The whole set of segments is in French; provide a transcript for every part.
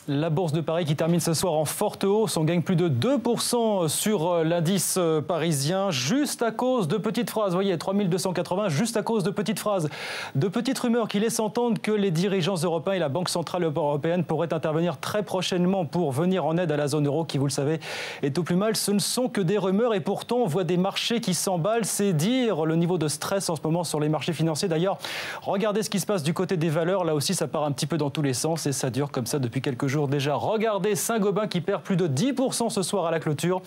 La bourse de Paris qui termine ce soir en forte hausse. On gagne plus de 2% sur l'indice parisien, juste à cause de petites phrases. Vous voyez, 3280, juste à cause de petites phrases, de petites rumeurs qui laissent entendre que les dirigeants européens et la Banque centrale européenne pourraient intervenir très prochainement pour venir en aide à la zone euro qui, vous le savez, est au plus mal. Ce ne sont que des rumeurs et pourtant on voit des marchés qui s'emballent. C'est dire le niveau de stress en ce moment sur les marchés financiers. D'ailleurs, regardez ce qui se passe du côté des valeurs. Là aussi, ça part un petit peu dans tous les sens et ça dure comme ça depuis quelques jours déjà. Regardez Saint-Gobain qui perd plus de 10% ce soir à la clôture.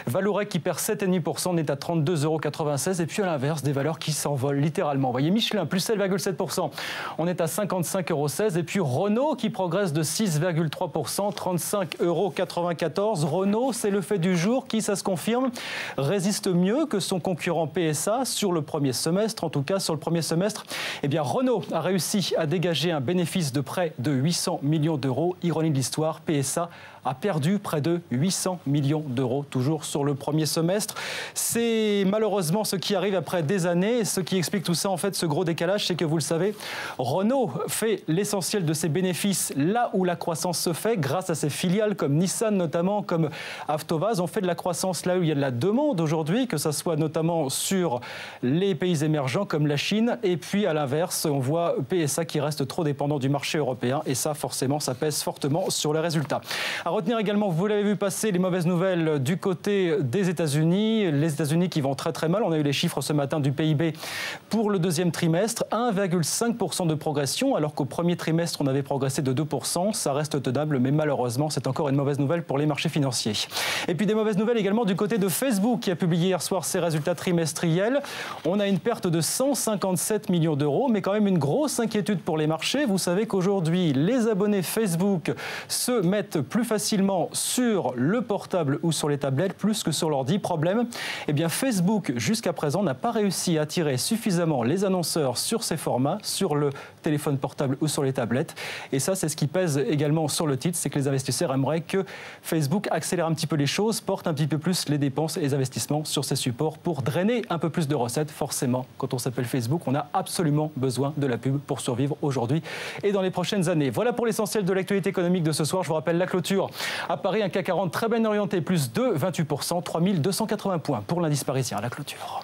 Vallourec qui perd 7,5%, on est à 32,96 €. Et puis à l'inverse, des valeurs qui s'envolent littéralement. Vous voyez, Michelin plus 7,7%, on est à 55,16 €. Et puis Renault qui progresse de 6,3%, 35,94 €. Renault, c'est le fait du jour qui, ça se confirme, résiste mieux que son concurrent PSA sur le premier semestre. En tout cas, sur le premier semestre, eh bien, Renault a réussi à dégager un bénéfice de près de 800 millions d'euros. Ironie de l'histoire, PSA a perdu près de 800 millions d'euros, toujours sur le premier semestre. C'est malheureusement ce qui arrive après des années. Et ce qui explique tout ça, en fait, ce gros décalage, c'est que vous le savez, Renault fait l'essentiel de ses bénéfices là où la croissance se fait, grâce à ses filiales comme Nissan notamment, comme Avtovaz. On fait de la croissance là où il y a de la demande aujourd'hui, que ce soit notamment sur les pays émergents comme la Chine. Et puis à l'inverse, on voit PSA qui reste trop dépendant du marché européen. Et ça, forcément, ça pèse fortement sur les résultats. À retenir également, vous l'avez vu passer, les mauvaises nouvelles du côté des États-Unis. Les États-Unis qui vont très très mal. On a eu les chiffres ce matin du PIB pour le deuxième trimestre. 1,5% de progression, alors qu'au premier trimestre, on avait progressé de 2%. Ça reste tenable, mais malheureusement, c'est encore une mauvaise nouvelle pour les marchés financiers. Et puis des mauvaises nouvelles également du côté de Facebook, qui a publié hier soir ses résultats trimestriels. On a une perte de 157 millions d'euros, mais quand même une grosse inquiétude pour les marchés. Vous savez qu'aujourd'hui, les abonnés Facebook se mettent plus facilement sur le portable ou sur les tablettes, plus que sur l'ordi. Problème, eh bien Facebook, jusqu'à présent, n'a pas réussi à attirer suffisamment les annonceurs sur ces formats, sur le téléphone portable ou sur les tablettes. Et ça, c'est ce qui pèse également sur le titre, c'est que les investisseurs aimeraient que Facebook accélère un petit peu les choses, porte un petit peu plus les dépenses et les investissements sur ces supports pour drainer un peu plus de recettes. Forcément, quand on s'appelle Facebook, on a absolument besoin de la pub pour survivre aujourd'hui et dans les prochaines années. Voilà pour l'essentiel de l'actualité économique de ce soir. Je vous rappelle la clôture à Paris, un CAC 40 très bien orienté, plus de 28%, 3280 points pour l'indice parisien à la clôture.